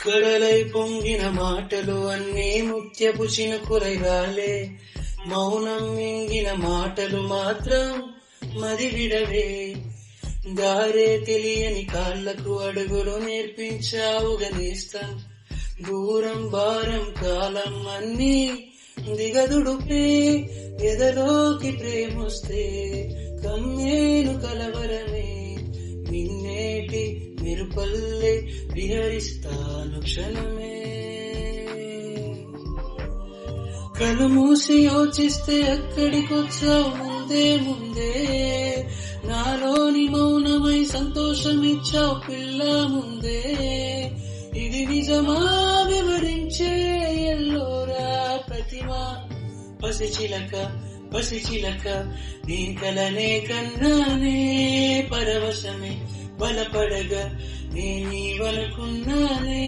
కడలై పొంగిన మాటలు అన్నీ ముత్యపు చినుకులై రాలే, మౌనం మింగిన మాటలు మాత్రం మరి విడవే. దారే తెలియని కాళ్లకు అడుగులు నేర్పించావుగా నేస్తం, దూరం భారం కాలం అన్నీ దిగదుడుపే. ఎదలోకి ప్రేమొస్తే కమ్మేను కలవరమే, మిన్నేటి మెరుపల్లే విహరిస్తాను క్షణమే. కళ్ళు మూసి యోచిస్తే అక్కడికొచ్చావు ముందే ముందే, నాలోని మౌనమై సంతోషమిచ్చావు పిల్ల ముందే. ఇది నిజమా వివరించే ఎల్లోరా ప్రతిమా, పసిచిలక పసిచిలక నీ కలనే కన్నానే. పరవశమే బలపడగా నీ నీవనుకున్నానే.